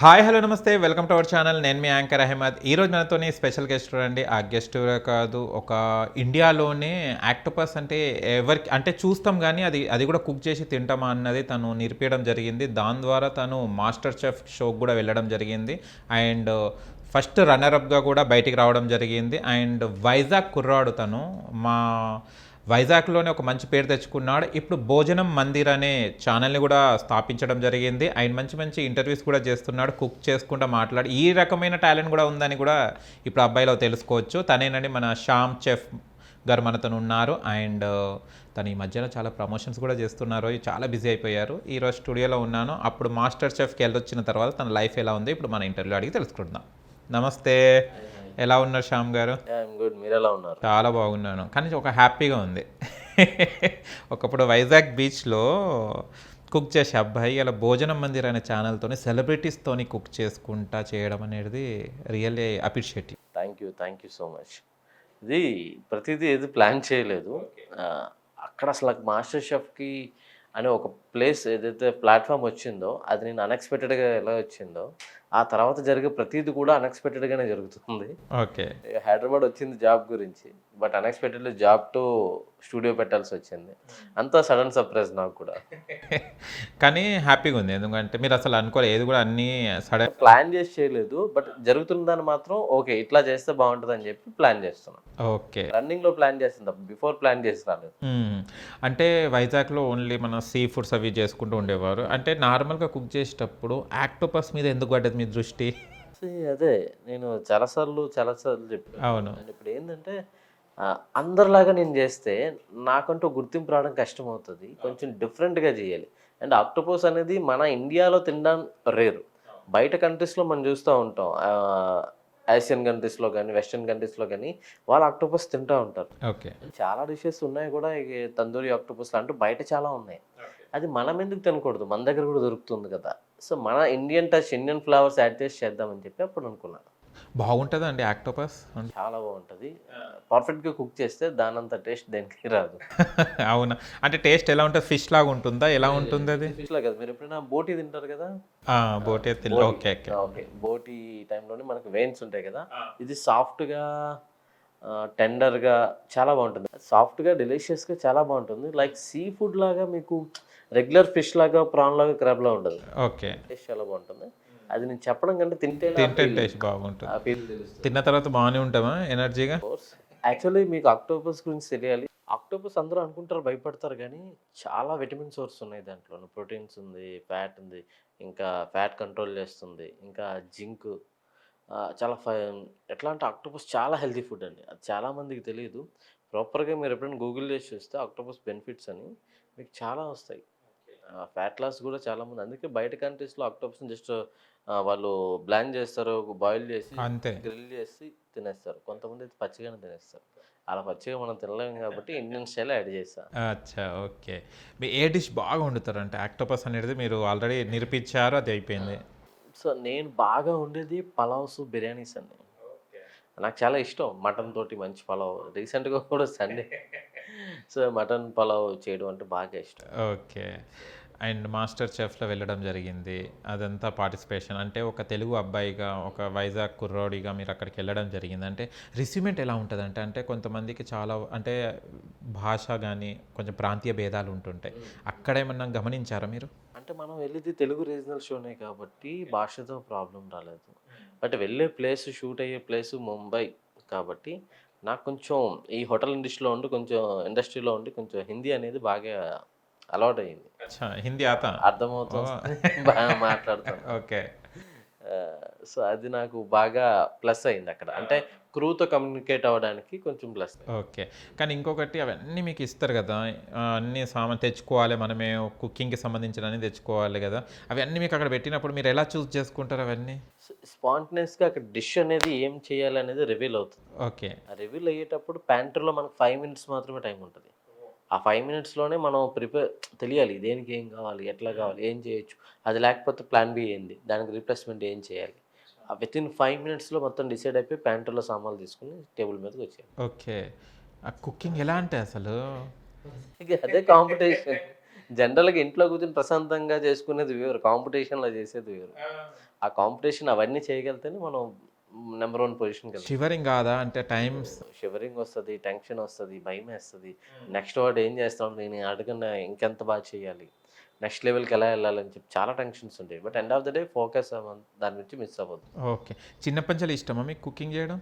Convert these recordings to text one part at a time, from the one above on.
Hi hello నమస్తే welcome to our channel. నేను మీ anchor Ahmed. ఈరోజు మనతోని స్పెషల్ గెస్ట్ చూడండి. ఆ గెస్ట్ కాదు, ఒక ఇండియాలోనే ఆక్టోపస్ అంటే ఎవరికి అంటే చూస్తాం కానీ అది కూడా కుక్ చేసి తింటామా అన్నది తను నిరూపించడం జరిగింది. దాని ద్వారా తను మాస్టర్ చెఫ్ షోకి కూడా వెళ్ళడం జరిగింది. అండ్ ఫస్ట్ రన్నర్అప్గా కూడా బయటికి రావడం జరిగింది. అండ్ వైజాగ్ కుర్రాడు తను. మా వైజాగ్లోనే ఒక మంచి పేరు తెచ్చుకున్నాడు. ఇప్పుడు భోజనం మందిర్ అనే ఛానల్ని కూడా స్థాపించడం జరిగింది. ఆయన మంచి మంచి ఇంటర్వ్యూస్ కూడా చేస్తున్నాడు, కుక్ చేసుకుంటూ మాట్లాడి ఈ రకమైన టాలెంట్ కూడా ఉందని కూడా ఇప్పుడు అబ్బాయిలో తెలుసుకోవచ్చు. తనేనండి మన శ్యామ్ చెఫ్ గారు మనతో ఉన్నారు. అండ్ తను ఈ మధ్యలో చాలా ప్రమోషన్స్ కూడా చేస్తున్నారు, చాలా బిజీ అయిపోయారు. ఈరోజు స్టూడియోలో ఉన్నాను. అప్పుడు మాస్టర్ చెఫ్కి వెళ్ళొచ్చిన తర్వాత తన లైఫ్ ఎలా ఉంది ఇప్పుడు మన ఇంటర్వ్యూ అడిగి తెలుసుకుందాం. నమస్తే, ఎలా ఉన్నారు శ్యామ్ గారు? గుడ్, మీరు ఎలా ఉన్నారు? చాలా బాగున్నాను, కానీ ఒక హ్యాపీగా ఉంది. ఒకప్పుడు వైజాగ్ బీచ్లో కుక్ చేసే అబ్బాయి ఇలా భోజనం మందిర్ అనే ఛానల్తోని సెలబ్రిటీస్తోని కుక్ చేసుకుంటా చేయడం అనేది really appreciative. Thank you so much. ఇది ప్రతిదీ ఏది ప్లాన్ చేయలేదు. అక్కడ అసలు మాస్టర్ షెఫ్కి అనే ఒక ప్లేస్ ఏదైతే ప్లాట్ఫామ్ వచ్చిందో అది నేను అన్ఎక్స్పెక్టెడ్గా ఎలా వచ్చిందో ఆ తర్వాత జరిగే ప్రతిదీ కూడా అన్ఎక్స్పెక్టెడ్గానే జరుగుతుంది. ఓకే, హైదరాబాద్ వచ్చింది జాబ్ గురించి, but unexpectedly job to studio పెట్టాల్సి వచ్చింది. అంతా సడన్ సర్ప్రైజ్ నాకు కూడా. కానీ హ్యాపీగా ఉంది, ఎందుకంటే మీరు అసలు అనుకోలేదు, ఏది కూడా అన్నీ సడన్ ప్లాన్ చేసి చేయలేదు, బట్ జరుగుతుందని మాత్రం ఓకే ఇట్లా చేస్తే బాగుంటుంది అని చెప్పి ప్లాన్ చేస్తున్నాం. ఓకే, రన్నింగ్ లో ప్లాన్ చేస్తుంది, బిఫోర్ ప్లాన్ చేసి రాలేదు. అంటే వైజాగ్లో ఓన్లీ మన సీ ఫుడ్స్ అవి చేసుకుంటూ ఉండేవారు. అంటే నార్మల్గా కుక్ చేసేటప్పుడు ఆక్టోపస్ మీద ఎందుకు పడ్డది మీ దృష్టి? అదే నేను చాలాసార్లు చెప్పాను. అవును, ఇప్పుడు ఏంటంటే అందరిలాగా నేను చేస్తే నాకంటూ గుర్తింపు రావడం కష్టం అవుతుంది. కొంచెం డిఫరెంట్గా చేయాలి. అండ్ ఆక్టోపస్ అనేది మన ఇండియాలో తినడం రేరు. బయట కంట్రీస్లో మనం చూస్తూ ఉంటాం, ఆసియన్ కంట్రీస్లో కానీ వెస్టర్న్ కంట్రీస్లో కానీ వాళ్ళు ఆక్టోపస్ తింటూ ఉంటారు. ఓకే, చాలా డిషెస్ ఉన్నాయి కూడా, తందూరి ఆక్టోపస్ అంటూ బయట చాలా ఉన్నాయి. అది మనం ఎందుకు తినకూడదు, మన దగ్గర కూడా దొరుకుతుంది కదా. సో మన Indian touch, Indian flavours add చేసి చేద్దామని చెప్పి అప్పుడు అనుకున్నాను. బాగుంటుందా అండి ఆక్టోపస్? చాలా బాగుంటుంది. పర్ఫెక్ట్గా కుక్ చేస్తే దానంత టేస్ట్ దేనికి రాదు. అవునా? అంటే టేస్ట్ ఎలా ఉంటుంది? ఫిష్ లాగా ఉంటుందా? ఎలా ఉంటుంది అది? ఫిష్ లాగా. మీరు ఎప్పుడైనా బోటీ తింటారు కదా? బోటీ తిన్నా. ఓకే ఓకే ఓకే, బోటీ టైంలోనే మనకు వెయిన్స్ ఉంటాయి కదా, ఇది సాఫ్ట్గా టెండర్గా చాలా బాగుంటుంది. సాఫ్ట్గా డెలిషియస్గా చాలా బాగుంటుంది. లైక్ సీ ఫుడ్ లాగా మీకు రెగ్యులర్ ఫిష్ లాగా, ప్రాన్ లాగా, క్రాబ్ లాగా ఉండదు. ఓకే, టేస్ట్ చాలా బాగుంటుంది. అది నేను చెప్పడం కంటే తింటే టేస్ట్ బాగుంటుంది. ఆ ఫీల్ తెలుస్తుంది. తిన్న తర్వాత బాగానే ఉంటామా ఎనర్జీగా? యాక్చువల్లీ మీకు ఆక్టోపస్ గురించి తెలియాలి. ఆక్టోపస్ అందరూ అనుకుంటారు, భయపడతారు, కానీ చాలా విటమిన్ సోర్స్ ఉన్నాయి దాంట్లో. ప్రోటీన్స్ ఉంది, ఫ్యాట్ ఉంది, ఇంకా ఫ్యాట్ కంట్రోల్ చేస్తుంది, ఇంకా జింక్. చాలా ఎట్లా అంటే ఆక్టోపస్ చాలా హెల్తీ ఫుడ్ అండి. అది చాలామందికి తెలియదు. ప్రాపర్గా మీరు ఎప్పుడైనా గూగుల్ చేసి చూస్తే ఆక్టోపస్ బెనిఫిట్స్ అని మీకు చాలా వస్తాయి. ఫ్యాట్ లాస్ కూడా చాలామంది, అందుకే బయట కంట్రీస్లో ఆక్టోపస్ని జస్ట్ వాళ్ళు బ్లాండ్ చేస్తారు, బాయిల్ చేసి అంతే, గ్రిల్ చేసి తినేస్తారు. కొంతమంది అయితే పచ్చిగానే తినేస్తారు. అలా పచ్చిగా మనం తినలేము కాబట్టి ఇండియన్ స్టైల్ యాడ్ చేస్తాం. అచ్చా, ఓకే. మీ ఏ డిష్ బాగా వండుతారు? అంటే ఆక్టోపస్ అనేది మీరు ఆల్రెడీ నిరూపించారు, అది అయిపోయింది. సో నేను బాగా ఉండేది పలావ్స్, బిర్యానీస్ అండి. నాకు చాలా ఇష్టం మటన్ తోటి మంచి పలావ్. రీసెంట్గా కూడా సండే సో మటన్ పలావ్ చేయడం అంటే బాగా ఇష్టం. ఓకే. అండ్ మాస్టర్ చెఫ్లో వెళ్ళడం జరిగింది, అదంతా పార్టిసిపేషన్. అంటే ఒక తెలుగు అబ్బాయిగా, ఒక వైజాగ్ కుర్రోడిగా మీరు అక్కడికి వెళ్ళడం జరిగింది. అంటే రిసీవ్మెంట్ ఎలా ఉంటుంది? అంటే కొంతమందికి చాలా అంటే భాష కానీ కొంచెం ప్రాంతీయ భేదాలు ఉంటుంటాయి. అక్కడేమన్నా గమనించారా మీరు? అంటే మనం వెళ్ళేది తెలుగు రీజనల్ షోనే కాబట్టి భాషతో ప్రాబ్లం రాలేదు. బట్ వెళ్ళే ప్లేస్, షూట్ అయ్యే ప్లేసు ముంబై కాబట్టి నాకు కొంచెం ఈ హోటల్ ఇండస్ట్రీలో ఉండి కొంచెం హిందీ అనేది బాగా అలవాటు అయింది. అచ్చా, హిందీ ఆతా? అర్థమవుతుంది, బాగా మాట్లాడుతాను. ఓకే, సో అది నాకు బాగా ప్లస్ అయింది అక్కడ. అంటే క్రూతో కమ్యూనికేట్ అవ్వడానికి కొంచెం ప్లస్. ఓకే. కానీ ఇంకొకటి, అవన్నీ మీకు ఇస్తారు కదా, అన్నీ సామాన్ తెచ్చుకోవాలి, మనమే కుకింగ్కి సంబంధించినవన్నీ తెచ్చుకోవాలి కదా, అవన్నీ మీకు అక్కడ పెట్టినప్పుడు మీరు ఎలా చూస్ చేసుకుంటారు అవన్నీ? స్పాంటనేస్గా అక్కడ డిష్ అనేది ఏం చేయాలి అనేది రివీల్ అవుతుంది. ఓకే, ఆ రివీల్ అయ్యేటప్పుడు ప్యాంట్రీలో మనకు 5 minutes మాత్రమే టైం ఉంటుంది. ఆ 5 minutesలోనే మనం తెలియాలి దేనికి ఏం కావాలి, ఎట్లా కావాలి, ఏం చేయొచ్చు. అది లేకపోతే ప్లాన్ బి ఏంది, దానికి రీప్లేస్మెంట్ ఏం చేయాలి. వితిన్ 5 minutesలో మొత్తం డిసైడ్ అయిపోయి ప్యాంట్రీలో సామాన్లు తీసుకుని టేబుల్ మీదకి వచ్చాయి. ఓకే. ఆ కుకింగ్ ఎలా అంటే అసలు ఇక అదే కాంపిటీషన్. జనరల్‌గా ఇంట్లో కూర్చొని ప్రశాంతంగా చేసుకునేది వేరు. కాంపిటీషన్‌లో చేసేది వేరు. ఆ కాంపిటీషన్ అవన్నీ చేయగలిగితేనే మనం నంబర్ 1 పొజిషన్‌కెళ్తాం. షివరింగ్ కాదా? అంటే టైమ్స్ షివరింగ్ వస్తది, టెన్షన్ వస్తది, భయమేస్తది. నెక్స్ట్ వాడు ఏం చేస్తాడు? నేను అడగకుండా ఇంకెంత బాగా చేయాలి? నెక్స్ట్ లెవెల్‌కి ఎలా వెళ్ళాలని చెప్పి చాలా టెన్షన్స్ ఉంటాయి. But end of the day focus దాని నుంచి మిస్ అవ్వద్దు. ఓకే. చిన్నప్పటి నుంచి ఇష్టమా మీకు కుకింగ్ చేయడం?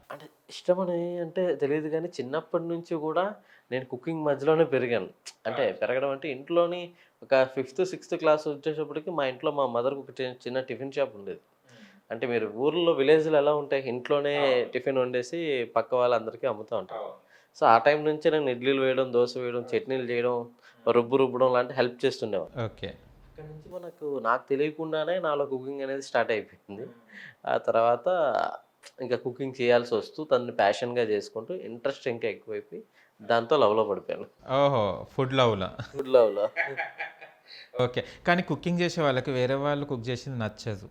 అంటే ఇష్టమని అంటే తెలీదు గానీ, చిన్నప్పటి నుంచి గూడా నేను కుకింగ్ మధ్యలోనే పెరిగాను. అంటే పెరగడం అంటే ఇంట్లోని ఒక ఫిఫ్త్, సిక్స్త్ క్లాస్ వచ్చేటప్పటికి మా ఇంట్లో మా మదర్‌కి ఒక చిన్న టిఫిన్ షాప్ ఉండేది. అంటే మీరు ఊర్లో విలేజ్‌లో ఎలా ఉంటాయి? ఇంట్లోనే టిఫిన్ వండేసి పక్క వాళ్ళందరికీ అమ్ముతా ఉంటారు. సో, ఆ టైం నుంచే నేను ఇడ్లీలు వేయడం, దోస వేయడం, చట్నీలు చేయడం, రుబ్బడం లాంటి హెల్ప్ చేస్తుండేవాడిని. ఓకే. అక్కడి నుంచి నాకు తెలియకుండానే నాలో కుకింగ్ అనేది స్టార్ట్ అయిపోయింది. ఆ తర్వాత ఇంకా కుకింగ్ చేయాల్సొస్తూ తనని ప్యాషన్‌గా చేసుకుంటూ ఇంట్రెస్ట్ ఇంకా ఎక్కువైపోయి దాంతో లవ్‌లో పడిపోయాను. ఓహో! ఫుడ్ లవ్‌లా. ఫుడ్ లవ్‌లో. ఓకే. కానీ కుకింగ్ చేసే వాళ్ళకి వేరే వాళ్ళు కుక్ చేసింది నచ్చదు.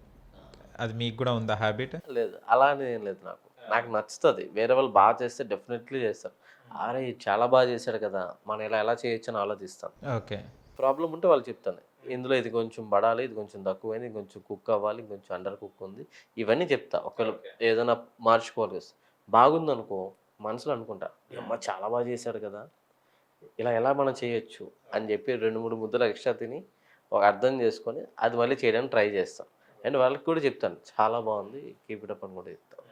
అది మీకు గూడా ఉందా హాబిట్? లేదు. అలా అని ఏం లేదు నాకు. నాకు నచ్చుతది. వేరే వాళ్ళు చేస్తే డెఫినెట్‌లీ చేస్తాను. అరే! ఇది చాలా చేశాడు కదా! మనం ఇలా ఎలా చేయొచ్చని ఆలోచిస్తాను. ఓకే. ప్రాబ్లమ్ ఉంటే వాళ్ళకి చెప్తాను. ఇందులో ఇది కొంచెం పడాలి, ఇది కొంచెం తక్కువైంది, ఇది కొంచెం కుక్ అవ్వాలి, ఇంకొంచెం అండర్ కుక్ ఉంది. ఇవన్నీ చెప్తా. ఒకవేళ ఏదైనా మార్చుకోవాలి బాగుందనుకో మనసులో అనుకుంటా. యమ్మ! చాలా చేశాడు కదా! ఇలా ఎలా మనం చేయొచ్చు అని చెప్పి 2, 3 ముద్దలు ఎక్స్‌ట్రా తిని ఒక అర్థం చేసుకొని అది మళ్ళీ చేయడానికి ట్రై చేస్తాం. అండ్ వాళ్ళకి కూడా చెప్తాను. చాలా బాగుంది. కీప్ ఇట్ అప్ అని కూడా చెప్తాను.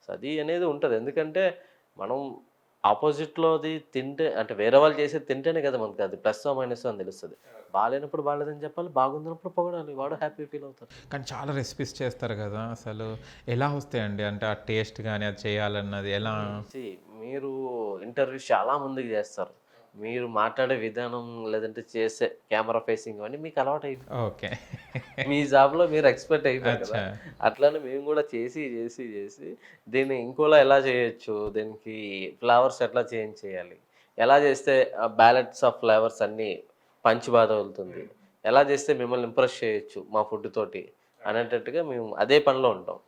సో, అది అనేది ఉంటది. ఎందుకంటే మనం అపోజిట్‌లోది తింటే అంటే వేరే వాళ్ళు చేసేది తింటేనే కదా మనకు అది ప్లస్సో, మైనస్సో అని తెలుస్తది. బాలేనప్పుడు బాలేదని చెప్పాలి. బాగుందన్నప్పుడు పొగడాలి. వాడు హ్యాపీ ఫీల్ అవుతారు. కానీ చాలా రెసిపీస్ చేస్తారు గదా! అసలు ఎలా వస్తాయండి? అంటే ఆ టేస్ట్ గాని, అది చేయాలన్నది ఎలా? సీ మీరు ఇంటర్వ్యూస్ చాలా మందికి చేస్తారు. మీరు మాట్లాడే విధానం లేదంటే చేసే కెమెరా ఫేసింగ్ ఇవన్నీ మీకు అలవాటయిపోయి ఓకే. మీ జాబ్‌లో మీరు ఎక్స్‌పర్ట్ అయిపోయారు కదా! అచ్చా! అట్లనే మేము గూడా చేసి దీన్ని ఇంకోలా ఎలా చేయొచ్చు? దీనికి ఫ్లేవర్స్ ఎట్లా చేంజ్ చేయాలి? ఎలా చేస్తే బ్యాలెన్స్ ఆఫ్ ఫ్లేవర్స్ అన్నీ పంచ్ బాగా తగులుతుంది? ఎలా చేస్తే మిమ్మల్ని ఇంప్రెస్ చేయొచ్చు మా ఫుడ్ తోటి అనేటట్టుగా మేము అదే పనిలో ఉంటాం.